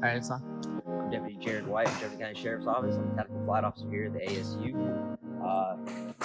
right, it's on. I'm Deputy Jared White, Jefferson County Sheriff's Office. I'm a tactical flight officer here at the ASU.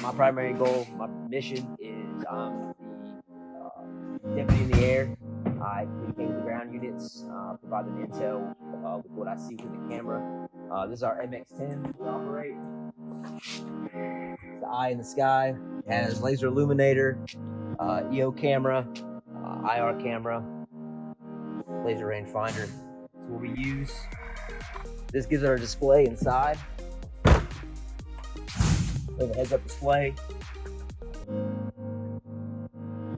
My primary goal, my mission is I'm the deputy in the air. I communicate with the ground units, provide them intel with what I see with the camera. This is our MX-10 we operate. It's the eye in the sky. It has laser illuminator, EO camera, IR camera, laser rangefinder. That's what we use. This gives our display inside. We have a heads-up display.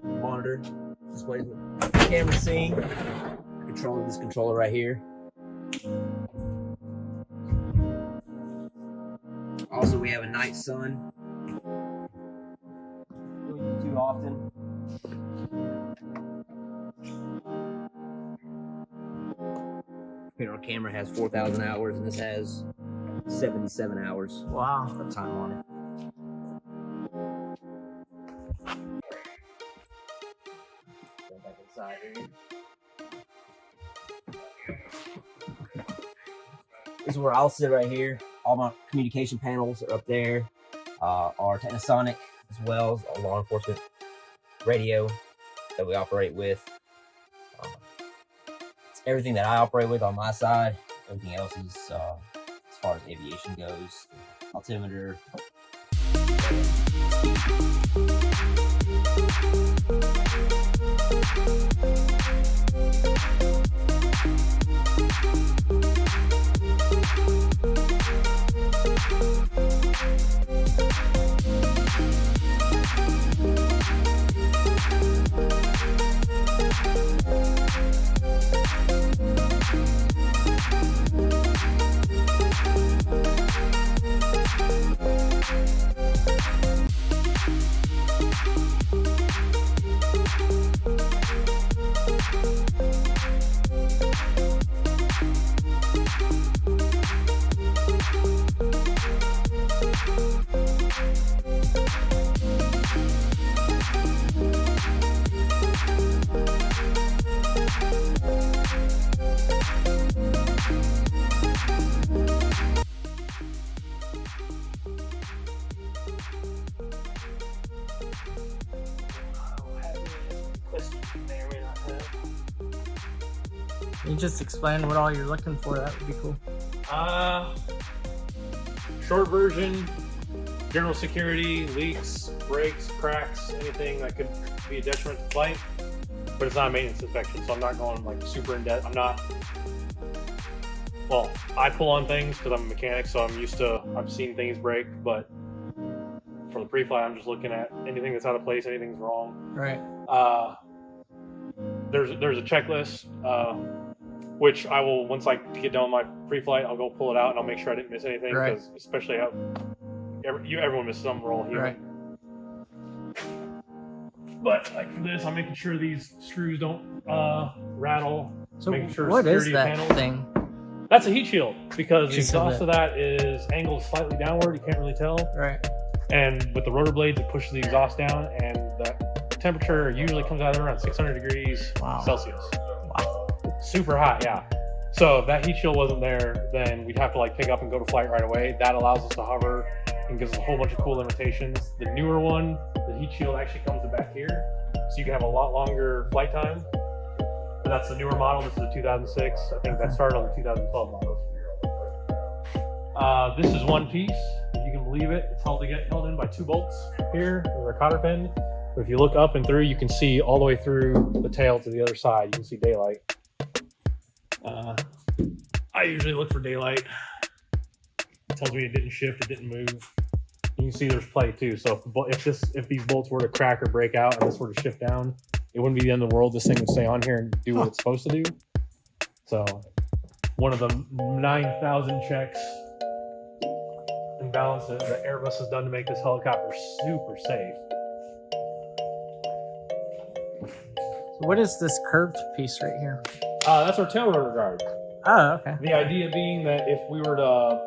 Monitor displays what the camera's seeing. Controlling this controller right here. Also, we have a night sun. Don't use it too often. Our camera has 4,000 hours, and this has 77 hours. Wow. Of time on it. Go back inside here. This is where I'll sit right here. All my communication panels are up there. Our Technosonic, as well as our law enforcement radio that we operate with. It's everything that I operate with on my side. Everything else is, as far as aviation goes, altimeter. Can you just explain what all you're looking for? That would be cool. Short version, general security, leaks, breaks, cracks, anything that could be a detriment to flight. But it's not a maintenance inspection, so I'm not going like super in depth. Well, I pull on things because I'm a mechanic, so I've seen things break, but for the pre-flight, I'm just looking at anything that's out of place, anything's wrong. Right. There's a checklist, which I will, once I get done with my pre-flight, I'll go pull it out and I'll make sure I didn't miss anything, because especially how everyone misses some role here. Right. But like for this, I'm making sure these screws don't rattle. So making sure what is that panels. thing? That's a heat shield, because the Just so exhaust of that is angled slightly downward. You can't really tell. Right. And with the rotor blades, it pushes the exhaust down, and the temperature usually comes out around 600 degrees Celsius. Wow. Super hot, yeah. So if that heat shield wasn't there, then we'd have to like pick up and go to flight right away. That allows us to hover and gives us a whole bunch of cool limitations. The newer one, the heat shield actually comes in back here, so you can have a lot longer flight time. But that's the newer model. This is a 2006. I think that started on the 2012 model. This is one piece. If you can believe it, it's held in by 2 bolts here with a cotter pin. But if you look up and through, you can see all the way through the tail to the other side. You can see daylight. I usually look for daylight. It tells me it didn't shift, it didn't move. You can see there's play too. So if these bolts were to crack or break out and this were to shift down, it wouldn't be the end of the world. This thing would stay on here and do what it's supposed to do. So one of the 9,000 checks and balances that Airbus has done to make this helicopter super safe. So what is this curved piece right here? That's our tail rotor guard. Oh, okay. The idea being that if we were to,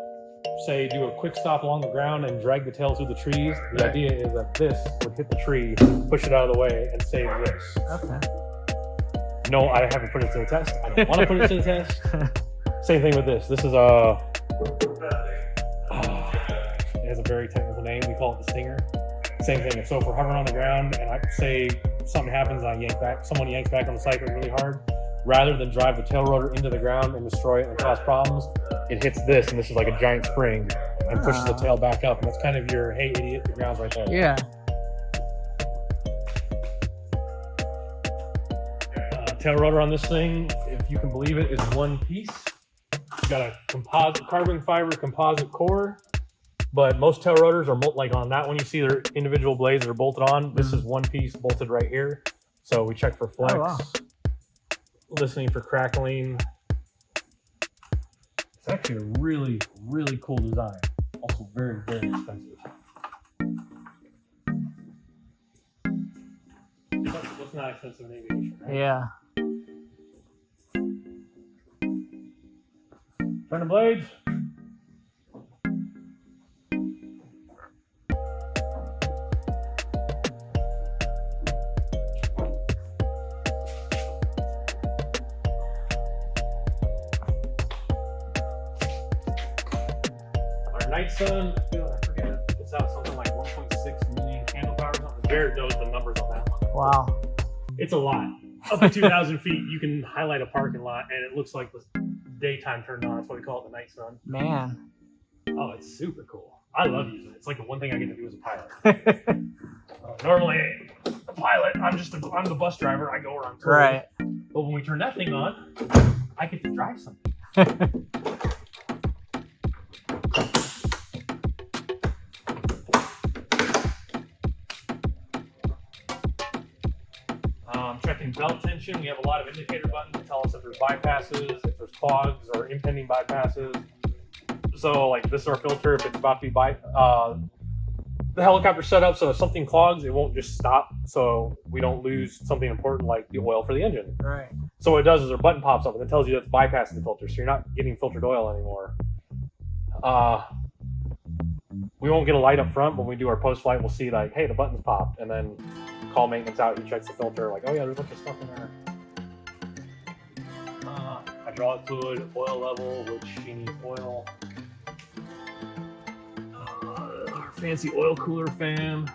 say, do a quick stop along the ground and drag the tail through the trees, the idea is that this would hit the tree, push it out of the way, and save this. Okay. No, I haven't put it to the test. I don't want to put it to the test. Same thing with this. This is a. It has a very technical name. We call it the Stinger. Same thing. So if we're hovering on the ground and I say something happens and someone yanks back on the cycle really hard, rather than drive the tail rotor into the ground and destroy it and cause problems, it hits this, and this is like a giant spring and pushes the tail back up. And that's kind of your, hey idiot, the ground's right there. Yeah. Tail rotor on this thing, if you can believe it, is one piece. It's got a carbon fiber composite core, but most tail rotors are like on that one. You see their individual blades that are bolted on. This is one piece bolted right here. So we check for flex, listening for crackling. It's actually a really, really cool design. Also very, very expensive. What's not expensive in aviation, right? Yeah. Turn the blades. Our Night Sun, I forget it, puts out something like 1.6 million candle power or something. Jared knows the numbers on that one. Wow. It's a lot. Up to 2,000 feet, you can highlight a parking lot, and it looks like the daytime turned on. That's why we call it the Night Sun. Man. Oh, it's super cool. I love using it. It's like the one thing I get to do as a pilot. Normally, a pilot, I'm the bus driver. I go where I'm told. Right. But when we turn that thing on, I get to drive something. Checking belt tension. We have a lot of indicator buttons to tell us if there's bypasses, if there's clogs or impending bypasses. So like this is our filter if it's about to be the helicopter set up so if something clogs, it won't just stop, so we don't lose something important like the oil for the engine. Right. So what it does is our button pops up and it tells you that it's bypassing the filter, so you're not getting filtered oil anymore. We won't get a light up front, but when we do our post-flight, we'll see like, hey, the button's popped, and then call maintenance out, he checks the filter, like, oh yeah, there's a bunch of stuff in there. Hydraulic fluid, oil level, which you need oil. Our fancy oil cooler fan.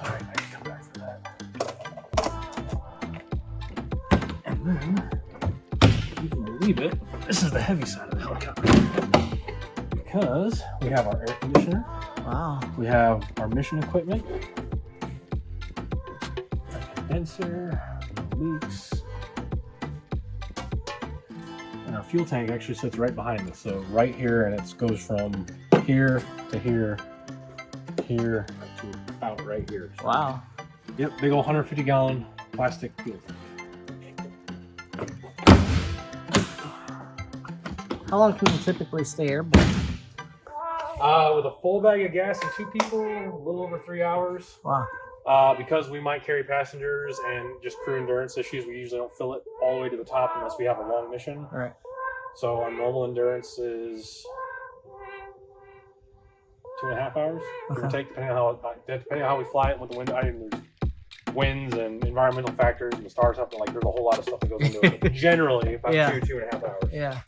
Alright, I can come back for that. And then, if you can believe it, this is the heavy side of the helicopter. Because we have our air conditioner. Wow. We have our mission equipment, a condenser, leaks, and our fuel tank actually sits right behind us. So right here, and it goes from here to here, here to about right here. So, wow. Yep, big old 150-gallon plastic fuel tank. How long can you typically stay airborne? With a full bag of gas and 2 people, a little over 3 hours. Wow. Because we might carry passengers and just crew endurance issues, we usually don't fill it all the way to the top unless we have a long mission. All right. So our normal endurance is 2.5 hours, give or take, depending on how we fly it and what the wind. There's winds and environmental factors and the stars have to, like, there's a whole lot of stuff that goes into it. But generally, about 2.5 hours. Yeah.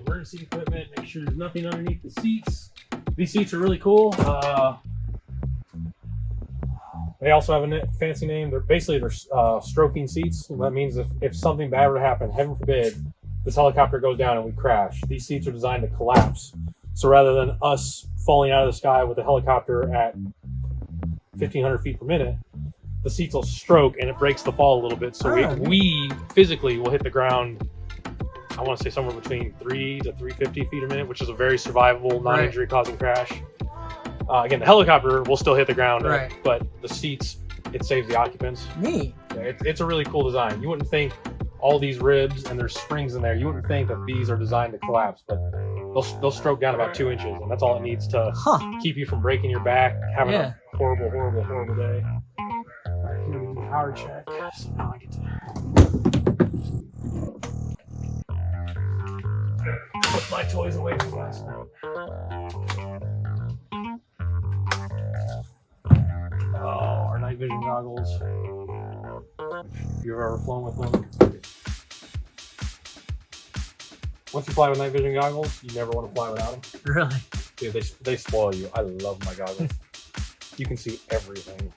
Emergency equipment, make sure there's nothing underneath the seats. These seats are really cool. They also have a fancy name. They're stroking seats. That means if something bad were to happen, heaven forbid, this helicopter goes down and we crash, these seats are designed to collapse. So rather than us falling out of the sky with a helicopter at 1,500 feet per minute, the seats will stroke and it breaks the fall a little bit. So we physically will hit the ground, I want to say somewhere between 3 to 350 feet a minute, which is a very survivable, non-injury causing crash. Again, the helicopter will still hit the ground, but the seats, it saves the occupants. Neat. It's a really cool design. You wouldn't think all these ribs and there's springs in there, you wouldn't think that these are designed to collapse, but they'll stroke down about 2 inches, and that's all it needs to keep you from breaking your back, having a horrible, horrible, horrible day. All right, here we do power check. So now I get to put my toys away from last night. night vision goggles. If you've ever flown with one. Once you fly with night vision goggles, you never want to fly without them. Really? Dude, they spoil you. I love my goggles. You can see everything.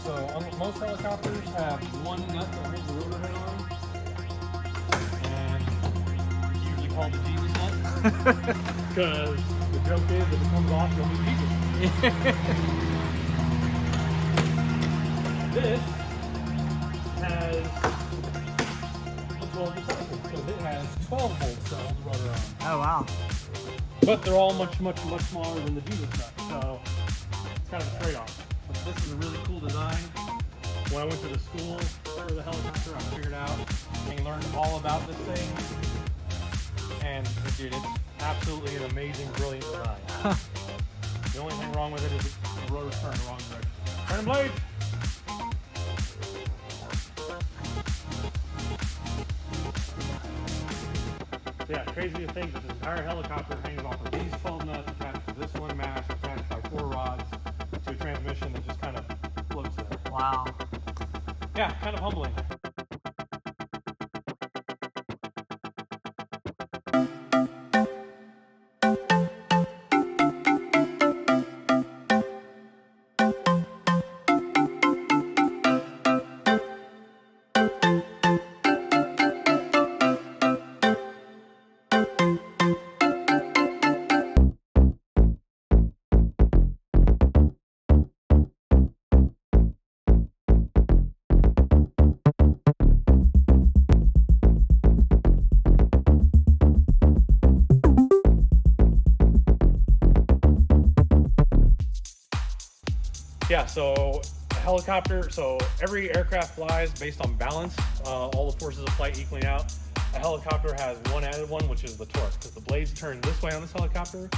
So most helicopters have one nut that holds the rotor head on, and it's usually called the Jesus nut, because the joke is if it comes off, you'll be Jesus. This has because it has 12 bolts that hold the rotor on. Oh wow. But they're all much smaller than the Jesus nut, so it's kind of a trade-off. But this is a really cool design. When I went to the school for the helicopter, I figured out and learned all about this thing. And dude, it's absolutely an amazing, brilliant design. The only thing wrong with it is the rotor's turned the wrong direction. Turn blade! Yeah, crazy to think that this entire helicopter hangs off of these 12 nuts attached to this one mast, attached by 4 rods to a transmission that just kind of floats there. Wow. Yeah, kind of humbling. Yeah, so a helicopter, so every aircraft flies based on balance, all the forces of flight equaling out. A helicopter has one added one, which is the torque, because the blades turn this way on this helicopter,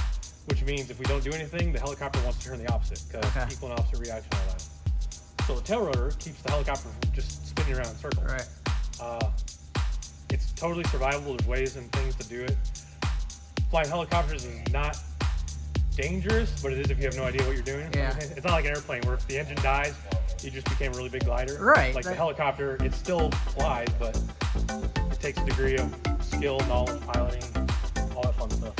which means if we don't do anything, the helicopter wants to turn the opposite, because equal and opposite reaction all that. So the tail rotor keeps the helicopter from just spinning around in circles. Right. It's totally survivable. There's ways and things to do it. Flying helicopters is not dangerous, but it is if you have no idea what you're doing. Yeah. It's not like an airplane where if the engine dies, you just became a really big glider. Right. Like the helicopter, it still flies, but it takes a degree of skill, knowledge, piloting, all that fun stuff.